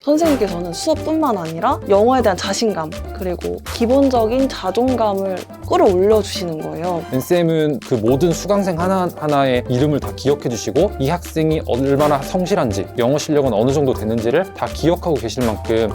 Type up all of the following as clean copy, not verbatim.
선생님께서는 수업뿐만 아니라 영어에 대한 자신감 그리고 기본적인 자존감을 끌어올려 주시는 거예요. NCM은 그 모든 수강생 하나하나의 이름을 다 기억해 주시고 이 학생이 얼마나 성실한지, 영어 실력은 어느 정도 되는지를 다 기억하고 계실 만큼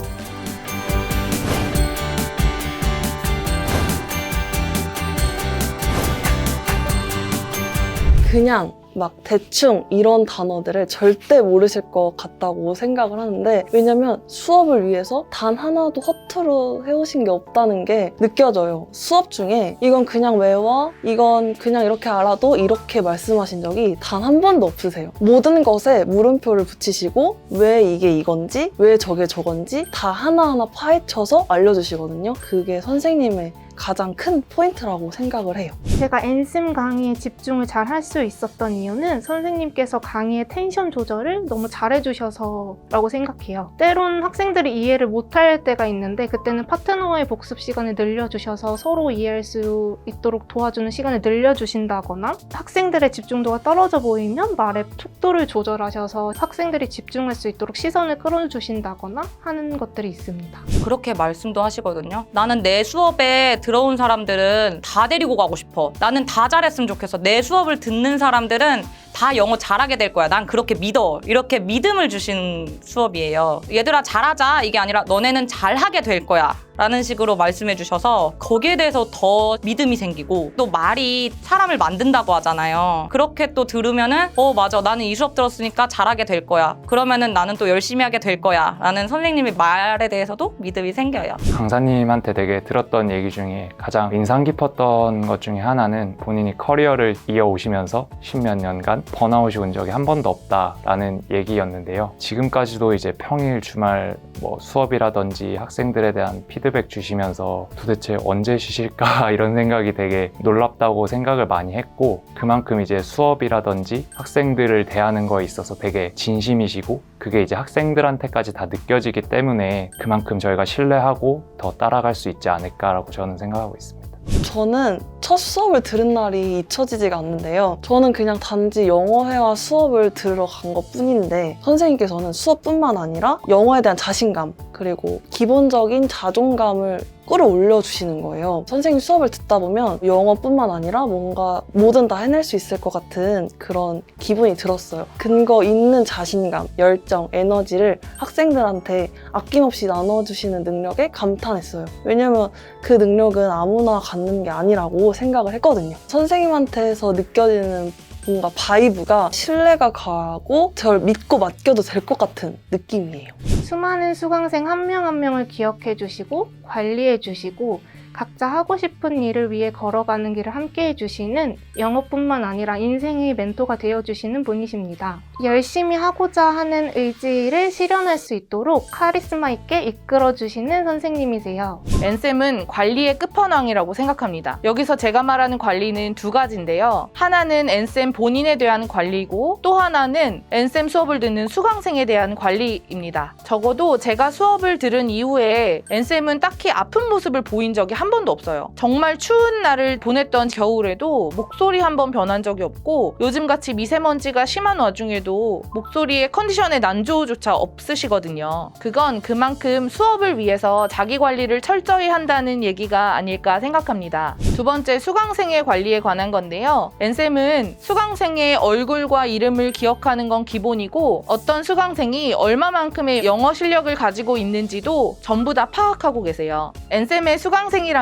그냥 막 대충 이런 단어들을 절대 모르실 것 같다고 생각을 하는데, 왜냐면 수업을 위해서 단 하나도 허투루 해오신 게 없다는 게 느껴져요. 수업 중에 이건 그냥 외워, 이건 그냥 이렇게 알아도 이렇게 말씀하신 적이 단 한 번도 없으세요. 모든 것에 물음표를 붙이시고 왜 이게 이건지 왜 저게 저건지 다 하나하나 파헤쳐서 알려주시거든요. 그게 선생님의 가장 큰 포인트라고 생각을 해요. 제가 NCM 강의에 집중을 잘 할 수 있었던 이유는 선생님께서 강의의 텐션 조절을 너무 잘해주셔서 라고 생각해요. 때론 학생들이 이해를 못할 때가 있는데 그때는 파트너의 복습 시간을 늘려주셔서 서로 이해할 수 있도록 도와주는 시간을 늘려주신다거나, 학생들의 집중도가 떨어져 보이면 말의 속도를 조절하셔서 학생들이 집중할 수 있도록 시선을 끌어주신다거나 하는 것들이 있습니다. 그렇게 말씀도 하시거든요. 나는 내 수업에 들어온 사람들은 다 데리고 가고 싶어. 나는 다 잘했으면 좋겠어. 내 수업을 듣는 사람들은 다 영어 잘하게 될 거야. 난 그렇게 믿어. 이렇게 믿음을 주신 수업이에요. 얘들아 잘하자. 이게 아니라 너네는 잘하게 될 거야. 라는 식으로 말씀해 주셔서 거기에 대해서 더 믿음이 생기고, 또 말이 사람을 만든다고 하잖아요. 그렇게 또 들으면은 맞아, 나는 이 수업 들었으니까 잘하게 될 거야. 그러면은 나는 또 열심히 하게 될 거야. 라는 선생님의 말에 대해서도 믿음이 생겨요. 강사님한테 되게 들었던 얘기 중에 가장 인상 깊었던 것 중에 하나는 본인이 커리어를 이어오시면서 10몇 년간 번아웃이 온 적이 한 번도 없다라는 얘기였는데요. 지금까지도 이제 평일 주말 수업이라든지 학생들에 대한 피드백 주시면서 도대체 언제 쉬실까 이런 생각이 되게 놀랍다고 생각을 많이 했고, 그만큼 이제 수업이라든지 학생들을 대하는 거에 있어서 되게 진심이시고, 그게 이제 학생들한테까지 다 느껴지기 때문에 그만큼 저희가 신뢰하고 더 따라갈 수 있지 않을까라고 저는 생각하고 있습니다. 저는 첫 수업을 들은 날이 잊혀지지가 않는데요. 저는 그냥 단지 영어회화 수업을 들으러 간 것 뿐인데, 선생님께서는 수업뿐만 아니라 영어에 대한 자신감 그리고 기본적인 자존감을 끌어올려 주시는 거예요. 선생님 수업을 듣다 보면 영어뿐만 아니라 뭔가 뭐든 다 해낼 수 있을 것 같은 그런 기분이 들었어요. 근거 있는 자신감, 열정, 에너지를 학생들한테 아낌없이 나눠주시는 능력에 감탄했어요. 왜냐면 그 능력은 아무나 갖는 게 아니라고 생각을 했거든요. 선생님한테서 느껴지는 뭔가 바이브가 신뢰가 가고 저를 믿고 맡겨도 될 것 같은 느낌이에요. 수많은 수강생 한 명 한 명을 기억해 주시고 관리해 주시고 각자 하고 싶은 일을 위해 걸어가는 길을 함께 해주시는, 영어뿐만 아니라 인생의 멘토가 되어주시는 분이십니다. 열심히 하고자 하는 의지를 실현할 수 있도록 카리스마 있게 이끌어주시는 선생님이세요. NCM은 관리의 끝판왕이라고 생각합니다. 여기서 제가 말하는 관리는 두 가지인데요. 하나는 NCM 본인에 대한 관리고, 또 하나는 NCM 수업을 듣는 수강생에 대한 관리입니다. 적어도 제가 수업을 들은 이후에 NCM은 딱히 아픈 모습을 보인 적이 한 번도 없어요. 정말 추운 날을 보냈던 겨울에도 목소리 한 번 변한 적이 없고, 요즘같이 미세먼지가 심한 와중에도 목소리의 컨디션의 난조조차 없으시거든요. 그건 그만큼 수업을 위해서 자기 관리를 철저히 한다는 얘기가 아닐까 생각합니다. 두 번째, 수강생의 관리에 관한 건데요. NCM은 수강생의 얼굴과 이름을 기억하는 건 기본이고, 어떤 수강생이 얼마만큼의 영어 실력을 가지고 있는지도 전부 다 파악하고 계세요. NCM의 수강생이라면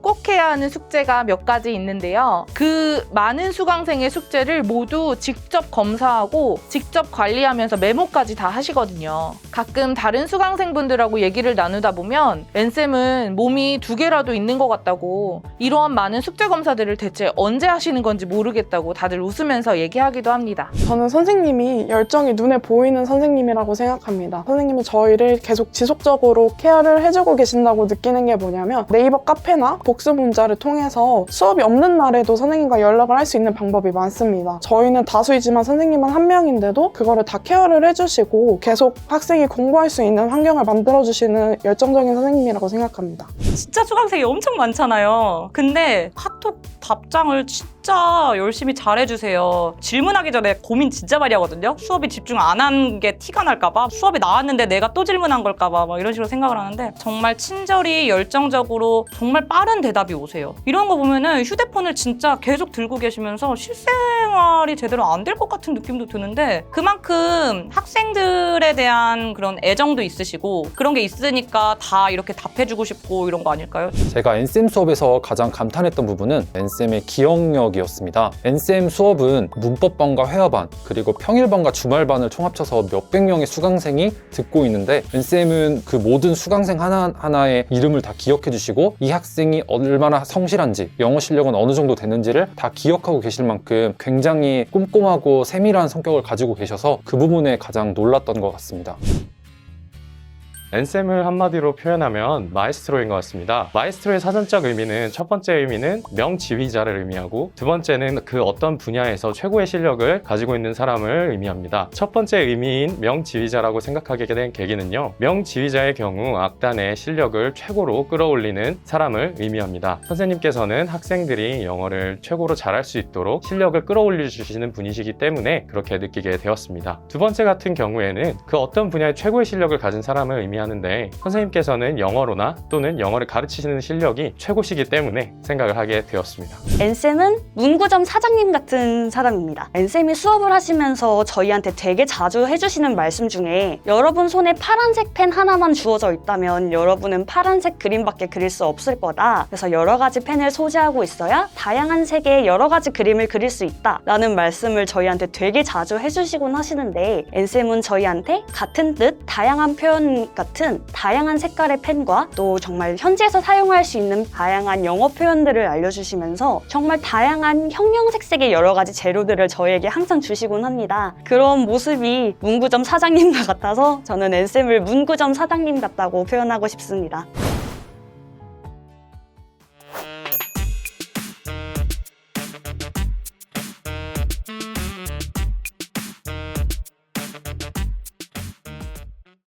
꼭 해야 하는 숙제가 몇 가지 있는데요. 그 많은 수강생의 숙제를 모두 직접 검사하고 직접 관리하면서 메모까지 다 하시거든요. 가끔 다른 수강생분들하고 얘기를 나누다 보면 NCM은 몸이 두 개라도 있는 것 같다고, 이러한 많은 숙제 검사들을 대체 언제 하시는 건지 모르겠다고 다들 웃으면서 얘기하기도 합니다. 저는 선생님이 열정이 눈에 보이는 선생님이라고 생각합니다. 선생님이 저희를 계속 지속적으로 케어를 해주고 계신다고 느끼는 게 뭐냐면, 네이버 카페나 복습 문자를 통해서 수업이 없는 날에도 선생님과 연락을 할 수 있는 방법이 많습니다. 저희는 다수이지만 선생님은 한 명인데도 그거를 다 케어를 해주시고 계속 학생이 공부할 수 있는 환경을 만들어주시는 열정적인 선생님이라고 생각합니다. 진짜 수강생이 엄청 많잖아요. 근데 카톡 답장을 진짜 진짜 열심히 잘해주세요. 질문하기 전에 고민 진짜 많이 하거든요. 수업에 집중 안 한 게 티가 날까봐, 수업에 나왔는데 내가 또 질문한 걸까봐 막 이런 식으로 생각을 하는데 정말 친절히 열정적으로 정말 빠른 대답이 오세요. 이런 거 보면은 휴대폰을 진짜 계속 들고 계시면서 실생활이 제대로 안 될 것 같은 느낌도 드는데 그만큼 학생들에 대한 그런 애정도 있으시고 그런 게 있으니까 다 이렇게 답해주고 싶고 이런 거 아닐까요? 제가 NCM 수업에서 가장 감탄했던 부분은 NCM의 기억력이었습니다. NCM 수업은 문법반과 회화반, 그리고 평일반과 주말반을 총합쳐서 몇백 명의 수강생이 듣고 있는데 NCM은 그 모든 수강생 하나하나의 이름을 다 기억해 주시고 이 학생이 얼마나 성실한지, 영어 실력은 어느 정도 되는지를 다 기억하고 계실 만큼 굉장히 꼼꼼하고 세밀한 성격을 가지고 계셔서 그 부분에 가장 놀랐던 것 같습니다. NCM을 한마디로 표현하면 마에스트로인 것 같습니다. 마에스트로의 사전적 의미는 첫 번째 의미는 명지휘자를 의미하고 두 번째는 그 어떤 분야에서 최고의 실력을 가지고 있는 사람을 의미합니다. 첫 번째 의미인 명지휘자라고 생각하게 된 계기는요. 명지휘자의 경우 악단의 실력을 최고로 끌어올리는 사람을 의미합니다. 선생님께서는 학생들이 영어를 최고로 잘할 수 있도록 실력을 끌어올려 주시는 분이시기 때문에 그렇게 느끼게 되었습니다. 두 번째 같은 경우에는 그 어떤 분야의 최고의 실력을 가진 사람을 의미하는데 선생님께서는 영어로나 또는 영어를 가르치시는 실력이 최고시기 때문에 생각을 하게 되었습니다. NCM은 문구점 사장님 같은 사람입니다. NCM이 수업을 하시면서 저희한테 되게 자주 해주시는 말씀 중에 여러분 손에 파란색 펜 하나만 주어져 있다면 여러분은 파란색 그림밖에 그릴 수 없을 거다. 그래서 여러 가지 펜을 소지하고 있어야 다양한 색의 여러 가지 그림을 그릴 수 있다 라는 말씀을 저희한테 되게 자주 해주시곤 하시는데 NCM은 저희한테 같은 뜻, 다양한 표현 같은 다양한 색깔의 펜과 또 정말 현지에서 사용할 수 있는 다양한 영어 표현들을 알려주시면서 정말 다양한 형형색색의 여러 가지 재료들을 저희에게 항상 주시곤 합니다. 그런 모습이 문구점 사장님과 같아서 저는 NCM을 문구점 사장님 같다고 표현하고 싶습니다.